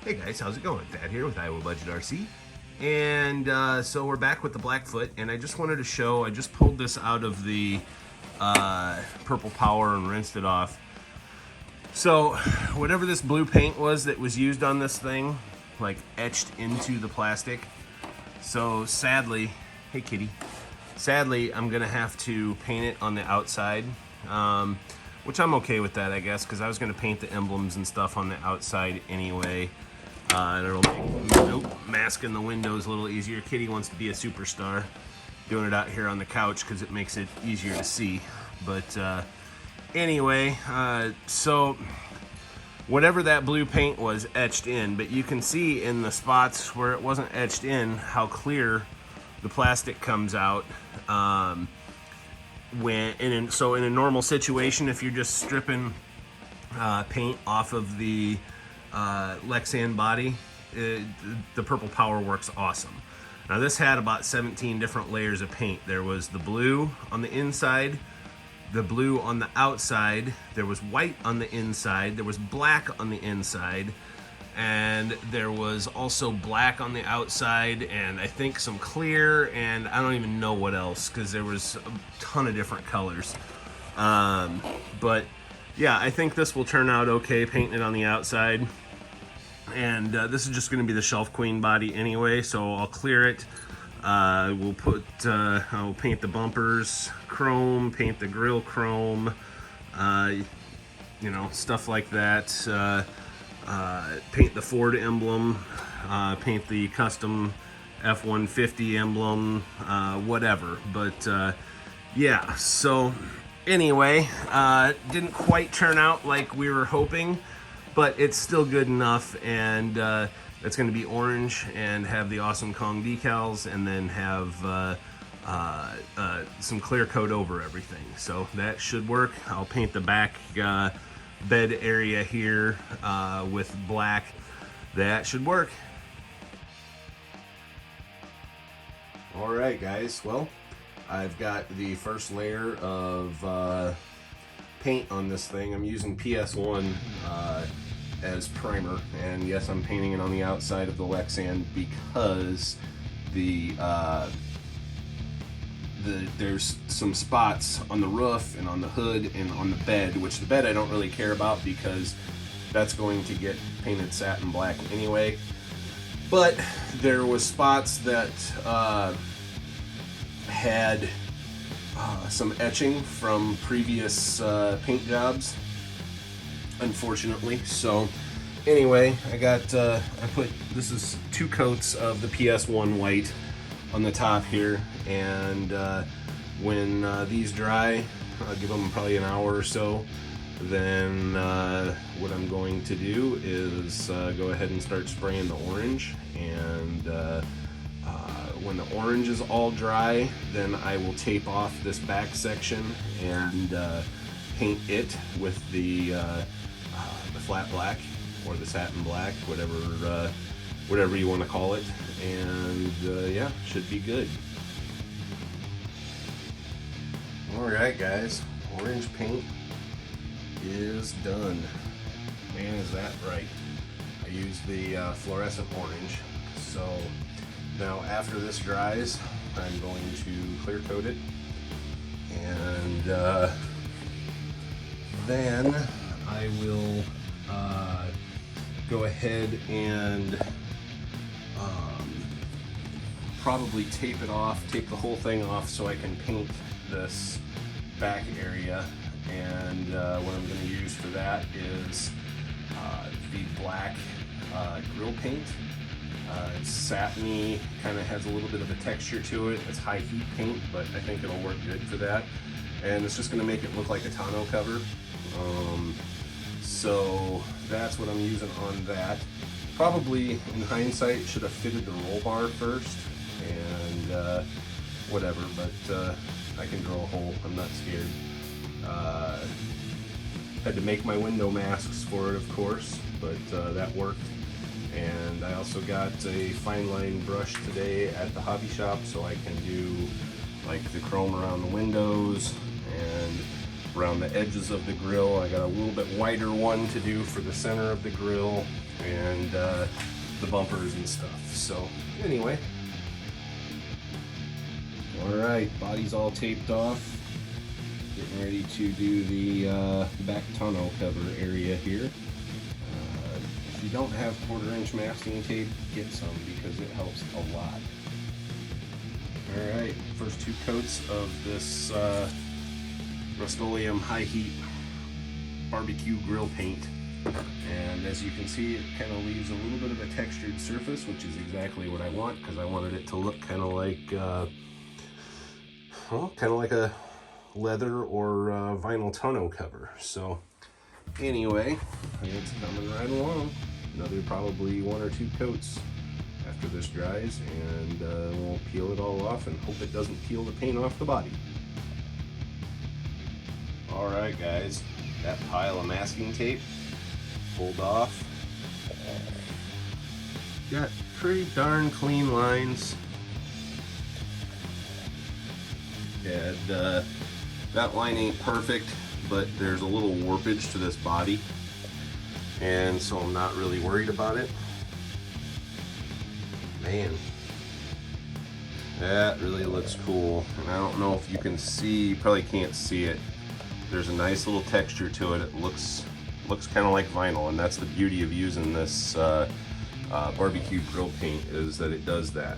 Hey guys, how's it going? Thad here with Iowa Budget RC. And so we're back with the Blackfoot, and I just wanted to show, I just pulled this out of the Purple Power and rinsed it off. So whatever this blue paint was that was used on this thing, like etched into the plastic. So sadly, hey kitty, sadly I'm gonna have to paint it on the outside. Which I'm okay with that, I guess, because I was gonna paint the emblems and stuff on the outside anyway. And it'll make masking the windows a little easier. Kitty wants to be a superstar, doing it out here on the couch because it makes it easier to see. But anyway, so whatever that blue paint was etched in, but you can see in the spots where it wasn't etched in how clear the plastic comes out. So in a normal situation, if you're just stripping paint off of the Lexan body, the Purple Power works awesome. Now this had about 17 different layers of paint. There was the blue on the inside, the blue on the outside, there was white on the inside, there was black on the inside, and there was also black on the outside, and I think some clear, and I don't even know what else, because there was a ton of different colors. But yeah, I think this will turn out okay painting it on the outside. And this is just going to be the Shelf Queen body anyway, so I'll clear it. I'll paint the bumpers chrome, paint the grill chrome, you know, stuff like that. Paint the Ford emblem, paint the custom F-150 emblem, whatever. But yeah, so anyway, didn't quite turn out like we were hoping, but it's still good enough, and it's going to be orange and have the Awesome Kong decals, and then have some clear coat over everything. So that should work. I'll paint the back bed area here with black. That should work. All right, guys. Well, I've got the first layer of paint on this thing. I'm using PS1 as primer, and yes, I'm painting it on the outside of the Lexan because there's some spots on the roof and on the hood and on the bed, which the bed I don't really care about because that's going to get painted satin black anyway. But there was spots that had some etching from previous paint jobs, unfortunately. So anyway, I put, this is 2 coats of the PS1 white on the top here, and when these dry, I'll give them probably an hour or so. Then what I'm going to do is go ahead and start spraying the orange, and when the orange is all dry, then I will tape off this back section and paint it with the flat black or the satin black, whatever you want to call it, and yeah, should be good. Alright guys, orange paint is done. Man, is that bright. I used the fluorescent orange. So now after this dries, I'm going to clear coat it, and then I will go ahead and probably tape it off, tape the whole thing off so I can paint this back area. And what I'm going to use for that is the black grill paint. It's satiny, kind of has a little bit of a texture to it. It's high heat paint, but I think it'll work good for that. And it's just going to make it look like a tonneau cover. So that's what I'm using on that. Probably, in hindsight, should have fitted the roll bar first, and whatever, but I can drill a hole, I'm not scared. Had to make my window masks for it, of course, but that worked. And I also got a fine line brush today at the hobby shop, so I can do like the chrome around the windows and around the edges of the grill. I got a little bit wider one to do for the center of the grill, and the bumpers and stuff. So anyway, all right, body's all taped off. Getting ready to do the back tonneau cover area here. If you don't have 1/4 inch masking tape, get some because it helps a lot. All right, first 2 coats of this Rustoleum high heat barbecue grill paint. And as you can see, it kind of leaves a little bit of a textured surface, which is exactly what I want, because I wanted it to look kind of like, well, kind of like a leather or vinyl tonneau cover. So anyway, it's coming right along. Another probably 1 or 2 coats after this dries, and we'll peel it all off and hope it doesn't peel the paint off the body. All right, guys, that pile of masking tape pulled off. Got pretty darn clean lines. And that line ain't perfect, but there's a little warpage to this body, and so I'm not really worried about it. Man, that really looks cool. And I don't know if you can see, you probably can't see it. There's a nice little texture to it. It looks kind of like vinyl, and that's the beauty of using this barbecue grill paint, is that it does that.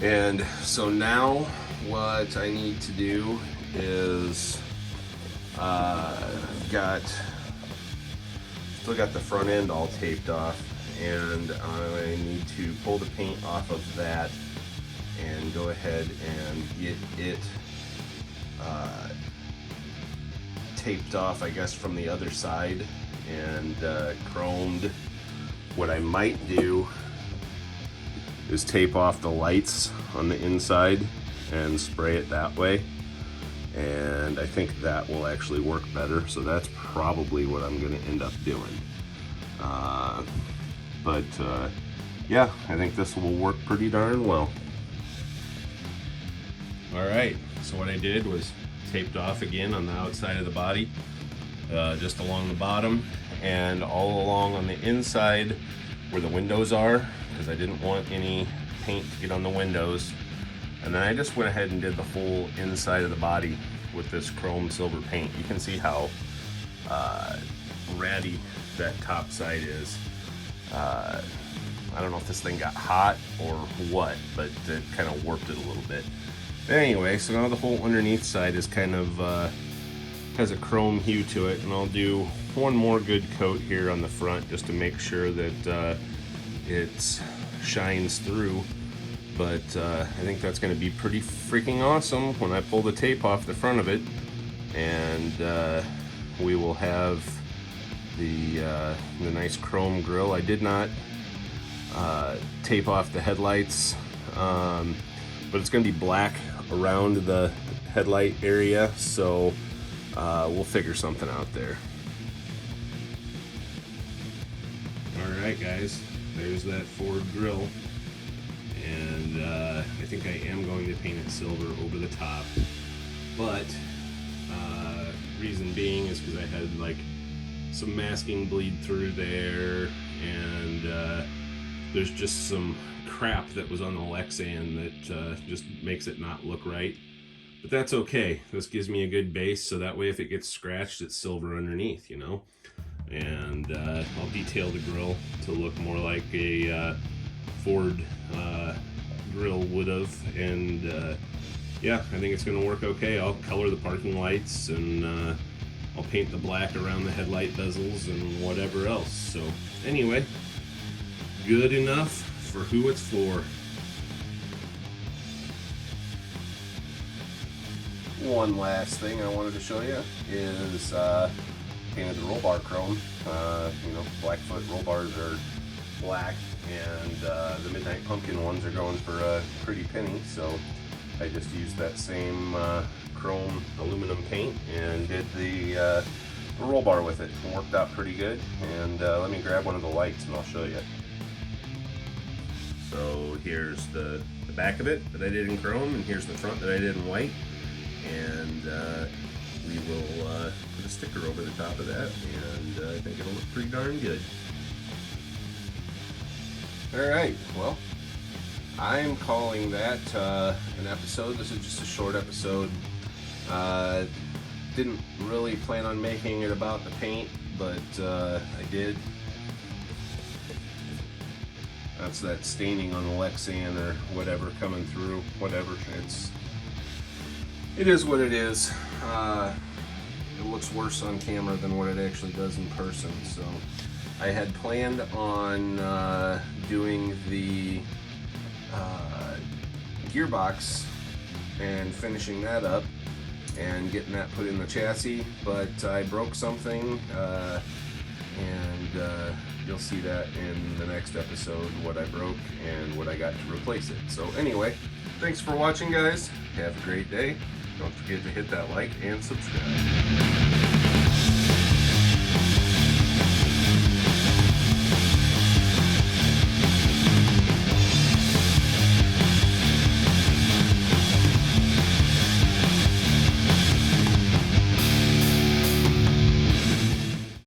And so now what I need to do is still got the front end all taped off, and I need to pull the paint off of that and go ahead and get it taped off, I guess, from the other side and chromed. What I might do is tape off the lights on the inside and spray it that way, and I think that will actually work better. So that's probably what I'm going to end up doing. Yeah, I think this will work pretty darn well. All right, so what I did was taped off again on the outside of the body, just along the bottom and all along on the inside where the windows are, because I didn't want any paint to get on the windows. And then I just went ahead and did the whole inside of the body with this chrome silver paint. You can see how ratty that top side is. I don't know if this thing got hot or what, but it kind of warped it a little bit. But anyway, so now the whole underneath side is kind of has a chrome hue to it, and I'll do one more good coat here on the front just to make sure that it shines through. But I think that's going to be pretty freaking awesome when I pull the tape off the front of it, and we will have the nice chrome grill. I did not tape off the headlights, but it's going to be black around the headlight area, so we'll figure something out there. Alright guys, there's that Ford grill, and I think I am going to paint it silver over the top, but reason being is because I had like some masking bleed through there, and there's just some crap that was on the Lexan that just makes it not look right. But that's okay. This gives me a good base, so that way if it gets scratched, it's silver underneath, you know? And I'll detail the grill to look more like a Ford grill would have, and yeah, I think it's going to work okay. I'll color the parking lights, and I'll paint the black around the headlight bezels and whatever else. So anyway, good enough for who it's for. One last thing I wanted to show you is painted the roll bar chrome. You know, Blackfoot roll bars are black, and the Midnight Pumpkin ones are going for a pretty penny, so I just used that same chrome aluminum paint and did the roll bar with it. It worked out pretty good, and let me grab one of the lights and I'll show you. So here's the back of it that I did in chrome, and here's the front that I did in white, and we will put a sticker over the top of that, and I think it'll look pretty darn good. All right, well, I'm calling that an episode. This is just a short episode. Didn't really plan on making it about the paint, but I did. That's that staining on the Lexan or whatever coming through. Whatever, it is what it is. It looks worse on camera than what it actually does in person. So I had planned on doing the gearbox and finishing that up and getting that put in the chassis, but I broke something, and you'll see that in the next episode, what I broke and what I got to replace it. So anyway, thanks for watching, guys. Have a great day. Don't forget to hit that like and subscribe.